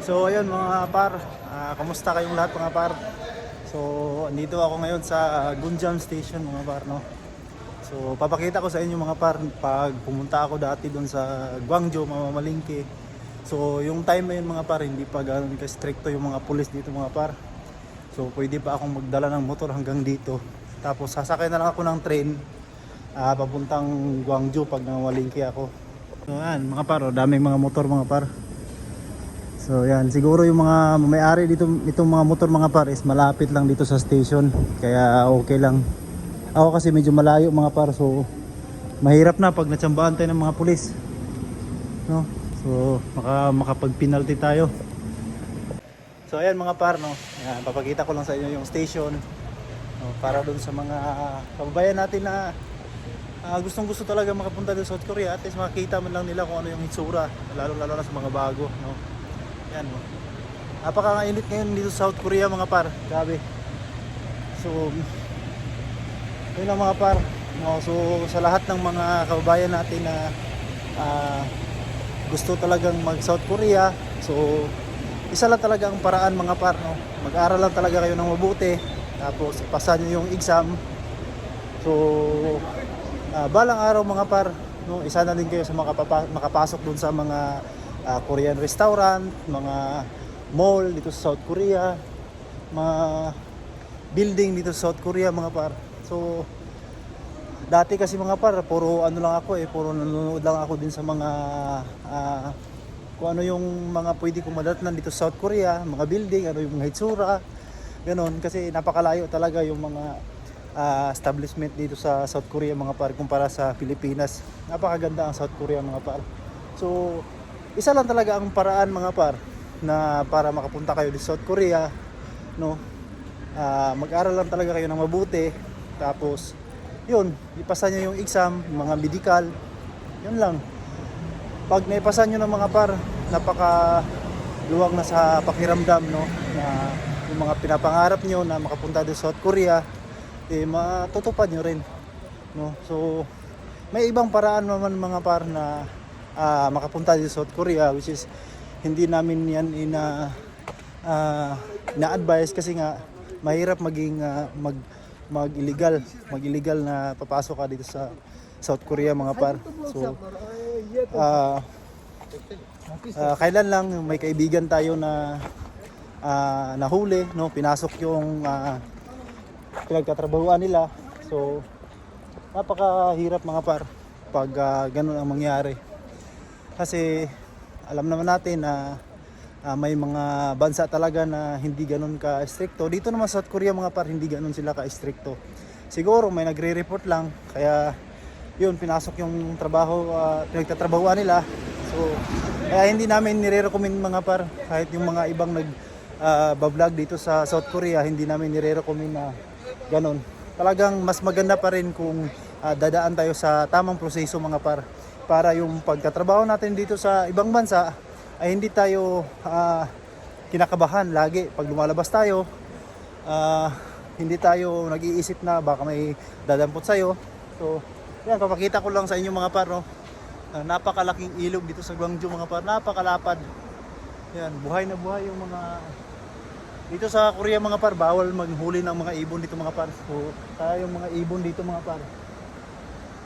So ayun mga par, kamusta kayong lahat mga par? So andito ako ngayon sa Gunjam Station mga par, no? So papakita ko sa inyo mga par pag pumunta ako dati doon sa Guangzhou, mamamalingke. So yung time na yun mga par, hindi pa ganoon ka-stricto yung mga pulis dito mga par. So pwede pa akong magdala ng motor hanggang dito. Tapos sasakay na lang ako ng train papuntang Guangzhou pag namamalingke ako. So yan mga par, daming mga motor mga par. So yan, siguro yung mga may-ari dito itong mga motor mga par is malapit lang dito sa station. Kaya okay lang. Ako kasi medyo malayo mga par, so mahirap na pag natsambahan tayo ng mga pulis. No? So makapag-penalty tayo. So ayan mga par, no. Yan, papakita ko lang sa inyo yung station. No, para doon sa mga kababayan natin na gustong-gusto talaga makapunta doon sa South Korea, at least makikita man lang nila kung ano yung itsura, lalo-lalo na sa mga bago, no. Yan mo. Napaka-init ngayon dito sa South Korea mga par. Grabe. So yun lang mga par. No, so sa lahat ng mga kababayan natin na gusto talagang mag South Korea, so isa lang talaga ang paraan mga par, no. Mag-aral lang talaga kayo ng mabuti. Tapos ipasa nyo yung exam. So balang araw mga par, no, isa na din kayo sa makapasok dun sa mga Korean restaurant, mga mall dito sa South Korea, mga building dito sa South Korea mga par. So dati kasi mga par, puro ano lang ako puro nanonood lang ako din sa mga kung ano yung mga pwede kong madatnan dito sa South Korea, mga building, ano yung mga hitsura, ganon. Kasi napakalayo talaga yung mga establishment dito sa South Korea mga par kumpara sa Pilipinas. Napakaganda ang South Korea mga par. So isa lang talaga ang paraan mga par na para makapunta kayo sa South Korea, no. Mag-aral lang talaga kayo ng mabuti. Tapos yun, ipasa nyo yung exam, mga medical. Yun lang. Pag naipasa nyo ng mga par, napaka luwag na sa pakiramdam, no, na yung mga pinapangarap nyo na makapunta sa South Korea matutupad nyo rin, no. So may ibang paraan naman mga par na makapunta sa South Korea, which is hindi namin yan na-advise kasi nga mahirap maging mag-illegal na papasok ka dito sa South Korea mga par. So kailan lang may kaibigan tayo na nahuli, no, pinasok yung pinagtatrabahuan nila. So napakahirap mga par pag ganun ang mangyari. Kasi alam naman natin na may mga bansa talaga na hindi ganun ka-stricto. Dito naman sa South Korea mga par, hindi ganun sila ka-stricto. Siguro may nagre-report lang, kaya yun, pinasok yung trabaho, pinagtatrabahuan nila. So kaya hindi namin nire-recommend mga par, kahit yung mga ibang nag-vlog dito sa South Korea, hindi namin nire-recommend na ganun. Talagang mas maganda pa rin kung dadaan tayo sa tamang proseso mga par, para yung pagtatrabaho natin dito sa ibang bansa ay hindi tayo kinakabahan lagi pag lumalabas tayo. Hindi tayo nag-iisip na baka may dadampot sa'yo. So yan, papakita ko lang sa inyo mga par, no. Napakalaking ilog dito sa Guangzhou mga par, napakalapad. Yan, buhay na buhay yung mga dito sa Korea mga par. Bawal maghuli ng mga ibon dito mga par. So tayo yung mga ibon dito mga par.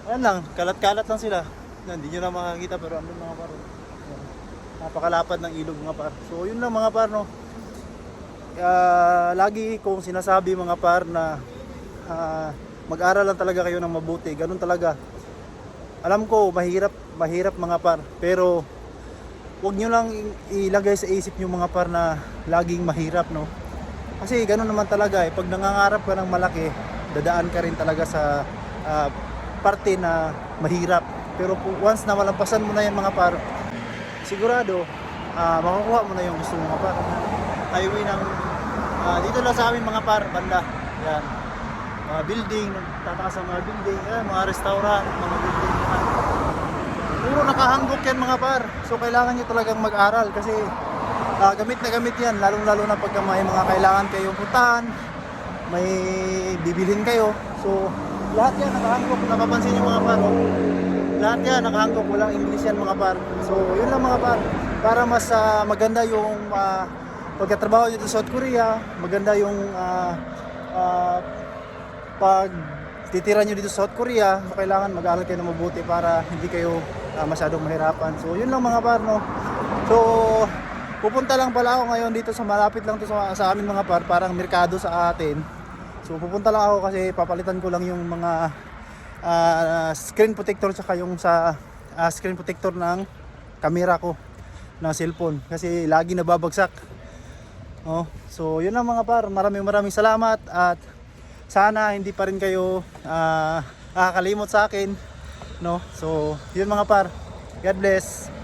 Ayan lang, kalat-kalat lang sila. Hindi nyo na makakita pero andun mga par. Yan. Napakalapad ng ilog mga par. So yun lang mga par, no. Lagi kong sinasabi mga par na mag-aral lang talaga kayo ng mabuti. Ganun talaga. Alam ko mahirap mga par, pero huwag nyo lang ilagay sa isip nyo mga par na laging mahirap, no. Kasi ganun naman talaga pag nangangarap ka ng malaki, dadaan ka rin talaga sa parte na mahirap. Pero once na malampasan mo na yan mga par, sigurado makukuha mo na yung gusto mo mga par. Highway ng dito lang sa amin mga par, banda. Yan. Mga building, tatakas ang mga building, mga restaurant, mga building. Puro nakahanggok yan mga par. So kailangan nyo talagang mag-aral kasi gamit na gamit yan. Lalo na pagka may mga kailangan kayong puntahan, may bibilhin kayo. So lahat yan nakahanggok. Napapansin nyo mga par, lahat yan nakahanggok, walang English yan mga par. So yun lang mga par. para mas maganda yung pagkatrabaho nyo sa South Korea, maganda yung pag titira nyo dito sa South Korea. So, kailangan mag-aaral kayo ng mabuti para hindi kayo masyadong mahirapan. So yun lang mga par, no? So pupunta lang pala ako ngayon dito sa malapit lang to sa amin mga par, parang merkado sa atin. So pupunta lang ako kasi papalitan ko lang yung mga screen protector tsaka yung sa screen protector ng camera ko ng cellphone kasi lagi nababagsak. Oh, so yun lang mga par, maraming salamat at sana hindi pa rin kayo nakakalimot sa akin, no? So yun mga par, God bless.